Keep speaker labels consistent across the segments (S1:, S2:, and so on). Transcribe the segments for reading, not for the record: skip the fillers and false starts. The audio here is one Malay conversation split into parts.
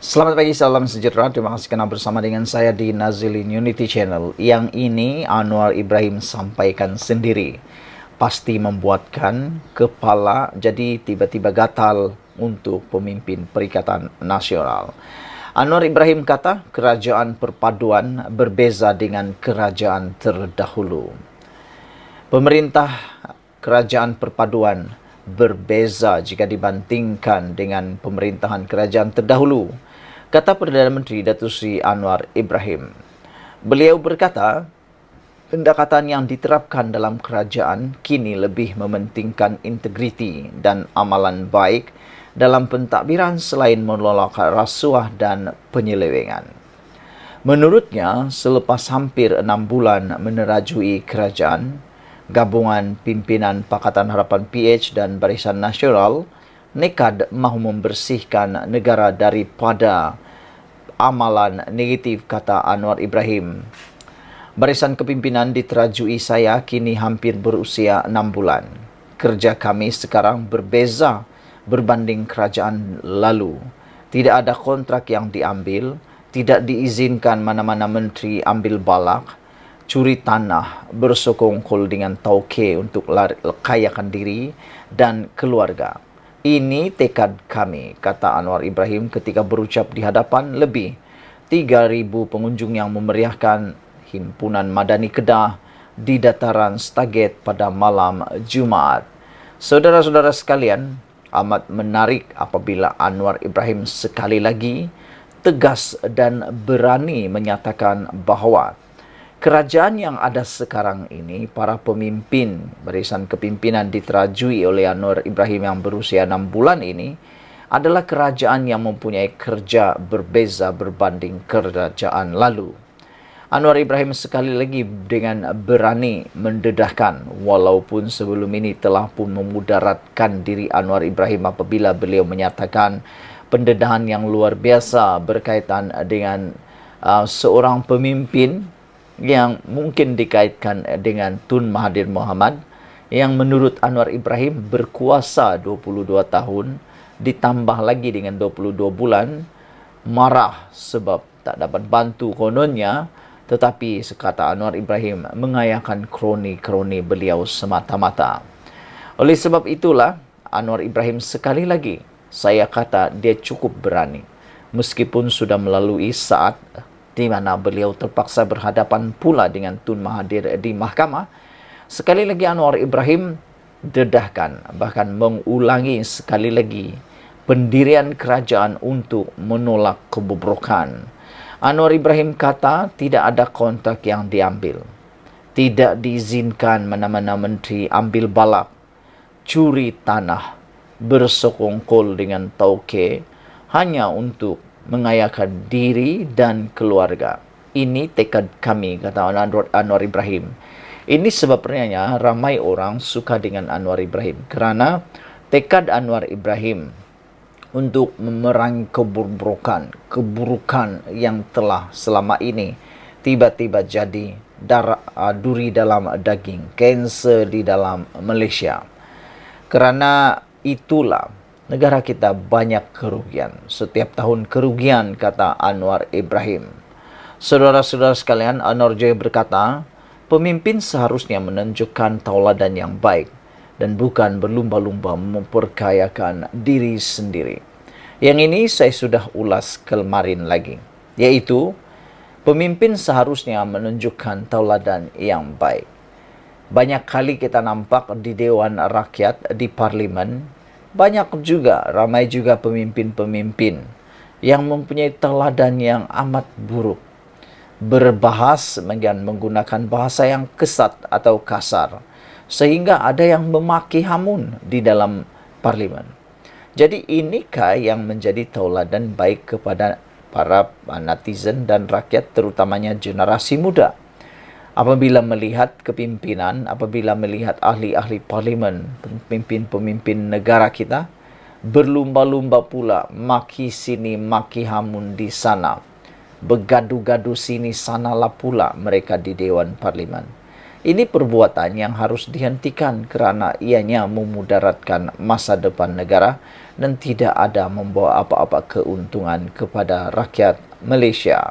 S1: Selamat pagi, salam sejahtera. Terima kasih kerana bersama dengan saya di Nazilin Unity Channel. Yang ini Anwar Ibrahim sampaikan sendiri. Pasti membuatkan kepala jadi tiba-tiba gatal untuk pemimpin Perikatan Nasional. Anwar Ibrahim kata kerajaan perpaduan berbeza dengan kerajaan terdahulu. Pemerintah kerajaan perpaduan berbeza jika dibandingkan dengan pemerintahan kerajaan terdahulu, kata Perdana Menteri Datuk Seri Anwar Ibrahim. Beliau berkata, pendekatan yang diterapkan dalam kerajaan kini lebih mementingkan integriti dan amalan baik dalam pentadbiran selain menolak rasuah dan penyelewengan. Menurutnya, selepas hampir 6 bulan menerajui kerajaan, Gabungan Pimpinan Pakatan Harapan PH dan Barisan Nasional nekad mahu membersihkan negara daripada amalan negatif, kata Anwar Ibrahim. Barisan kepimpinan diterajui saya kini hampir berusia 6 bulan. Kerja kami sekarang berbeza berbanding kerajaan lalu. Tidak ada kontrak yang diambil, tidak diizinkan mana-mana menteri ambil balak, curi tanah, bersokongkol dengan tauke untuk kayakan diri dan keluarga. Ini tekad kami, kata Anwar Ibrahim ketika berucap di hadapan lebih 3,000 pengunjung yang memeriahkan Himpunan Madani Kedah di dataran Staget pada malam Jumaat. Saudara-saudara sekalian, amat menarik apabila Anwar Ibrahim sekali lagi tegas dan berani menyatakan bahawa kerajaan yang ada sekarang ini, para pemimpin barisan kepimpinan diterajui oleh Anwar Ibrahim yang berusia 6 bulan ini, adalah kerajaan yang mempunyai kerja berbeza berbanding kerajaan lalu. Anwar Ibrahim sekali lagi dengan berani mendedahkan, walaupun sebelum ini telah pun memudaratkan diri Anwar Ibrahim apabila beliau menyatakan pendedahan yang luar biasa berkaitan dengan seorang pemimpin yang mungkin dikaitkan dengan Tun Mahathir Mohamad yang menurut Anwar Ibrahim berkuasa 22 tahun ditambah lagi dengan 22 bulan, marah sebab tak dapat bantu kononnya, tetapi sekata Anwar Ibrahim mengayakan kroni-kroni beliau semata-mata. Oleh sebab itulah Anwar Ibrahim sekali lagi saya kata dia cukup berani meskipun sudah melalui saat di mana beliau terpaksa berhadapan pula dengan Tun Mahathir di mahkamah. Sekali lagi Anwar Ibrahim dedahkan, bahkan mengulangi sekali lagi pendirian kerajaan untuk menolak kebobrokan. Anwar Ibrahim kata tidak ada kontrak yang diambil, tidak diizinkan mana-mana menteri ambil balak, curi tanah, bersokongkol dengan tauke hanya untuk mengayakan diri dan keluarga. Ini tekad kami, kata Anwar Ibrahim. Ini sebabnya ramai orang suka dengan Anwar Ibrahim kerana tekad Anwar Ibrahim untuk memerangi keburukan yang telah selama ini tiba-tiba jadi duri dalam daging, kanser di dalam Malaysia. Kerana itulah negara kita banyak kerugian. Setiap tahun kerugian, kata Anwar Ibrahim. Saudara-saudara sekalian, Anwar juga berkata, pemimpin seharusnya menunjukkan tauladan yang baik dan bukan berlumba-lumba memperkayakan diri sendiri. Yang ini saya sudah ulas kemarin lagi, yaitu pemimpin seharusnya menunjukkan tauladan yang baik. Banyak kali kita nampak di Dewan Rakyat, di Parlimen, banyak juga, ramai juga pemimpin-pemimpin yang mempunyai teladan yang amat buruk. Berbahas menggunakan bahasa yang kesat atau kasar, sehingga ada yang memaki hamun di dalam parlimen. Jadi inikah yang menjadi tauladan baik kepada para netizen dan rakyat, terutamanya generasi muda? Apabila melihat kepimpinan, apabila melihat ahli-ahli parlimen, pemimpin-pemimpin negara kita, berlumba-lumba pula maki sini, maki hamun di sana, bergaduh-gaduh sini sanalah pula mereka di Dewan Parlimen. Ini perbuatan yang harus dihentikan kerana ianya memudaratkan masa depan negara dan tidak ada membawa apa-apa keuntungan kepada rakyat Malaysia.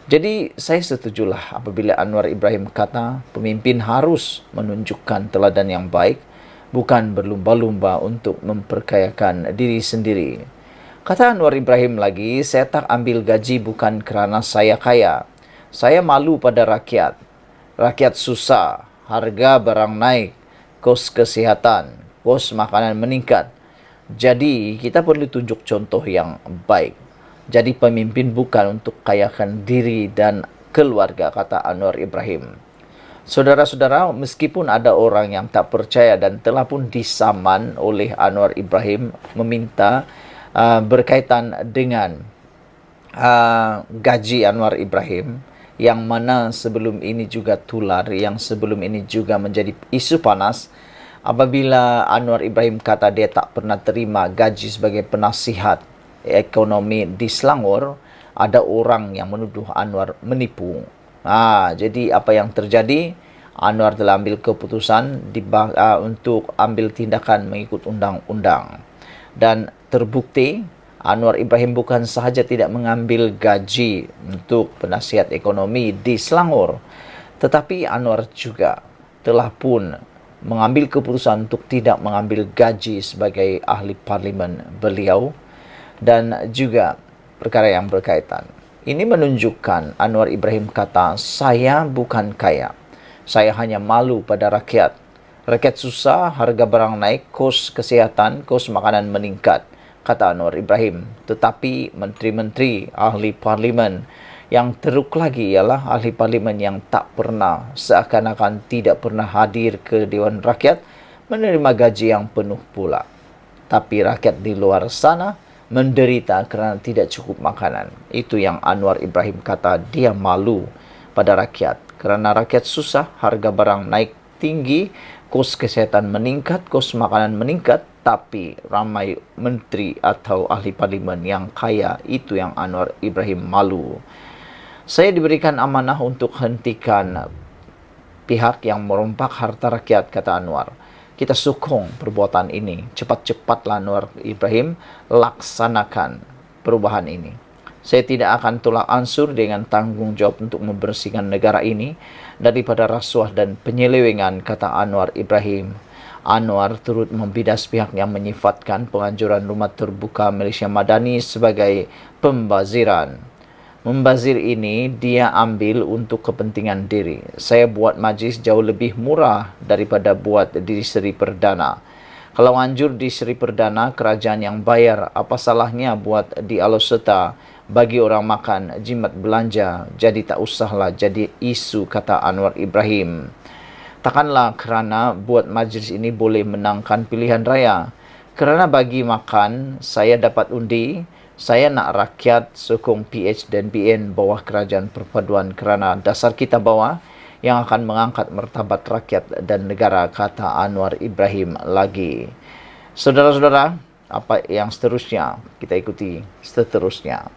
S1: Jadi saya setujulah apabila Anwar Ibrahim kata pemimpin harus menunjukkan teladan yang baik, bukan berlumba-lumba untuk memperkayakan diri sendiri. Kata Anwar Ibrahim lagi, saya tak ambil gaji bukan kerana saya kaya. Saya malu pada rakyat. Rakyat susah, harga barang naik, kos kesihatan, kos makanan meningkat. Jadi kita perlu tunjuk contoh yang baik. Jadi pemimpin bukan untuk kayakan diri dan keluarga, kata Anwar Ibrahim. Saudara-saudara, meskipun ada orang yang tak percaya dan telah pun disaman oleh Anwar Ibrahim meminta berkaitan dengan gaji Anwar Ibrahim, yang mana sebelum ini juga tular, yang sebelum ini juga menjadi isu panas, apabila Anwar Ibrahim kata dia tak pernah terima gaji sebagai penasihat ekonomi di Selangor, ada orang yang menuduh Anwar menipu. Jadi apa yang terjadi? Anwar telah ambil keputusan untuk ambil tindakan mengikut undang-undang. Dan terbukti Anwar Ibrahim bukan sahaja tidak mengambil gaji untuk penasihat ekonomi di Selangor, tetapi Anwar juga telah pun mengambil keputusan untuk tidak mengambil gaji sebagai ahli parlimen beliau dan juga perkara yang berkaitan. Ini menunjukkan Anwar Ibrahim kata, saya bukan kaya. Saya hanya malu pada rakyat. Rakyat susah, harga barang naik, kos kesihatan, kos makanan meningkat, kata Anwar Ibrahim. Tetapi menteri-menteri, ahli parlimen yang teruk lagi ialah ahli parlimen yang tak pernah, seakan-akan tidak pernah hadir ke Dewan Rakyat, menerima gaji yang penuh pula. Tapi rakyat di luar sana menderita kerana tidak cukup makanan. Itu yang Anwar Ibrahim kata, dia malu pada rakyat. Kerana rakyat susah, harga barang naik tinggi, kos kesihatan meningkat, kos makanan meningkat, tapi ramai menteri atau ahli parlimen yang kaya. Itu yang Anwar Ibrahim malu. Saya diberikan amanah untuk hentikan pihak yang merompak harta rakyat, kata Anwar. Kita sokong perbuatan ini. Cepat-cepatlah Anwar Ibrahim laksanakan perubahan ini. Saya tidak akan tolak ansur dengan tanggungjawab untuk membersihkan negara ini daripada rasuah dan penyelewengan, kata Anwar Ibrahim. Anwar turut membidas pihak yang menyifatkan penganjuran rumah terbuka Malaysia Madani sebagai pembaziran. Membazir ini dia ambil untuk kepentingan diri. Saya buat majlis jauh lebih murah daripada buat di Seri Perdana. Kalau anjur di Seri Perdana, kerajaan yang bayar, apa salahnya buat di Aloseta bagi orang makan, jimat belanja, jadi tak usahlah jadi isu, kata Anwar Ibrahim. Takkanlah kerana buat majlis ini boleh menangkan pilihan raya. Kerana bagi makan, saya dapat undi. Saya nak rakyat sokong PH dan BN bawah kerajaan perpaduan kerana dasar kita bawah yang akan mengangkat martabat rakyat dan negara, kata Anwar Ibrahim lagi. Saudara-saudara, apa yang seterusnya? Kita ikuti seterusnya.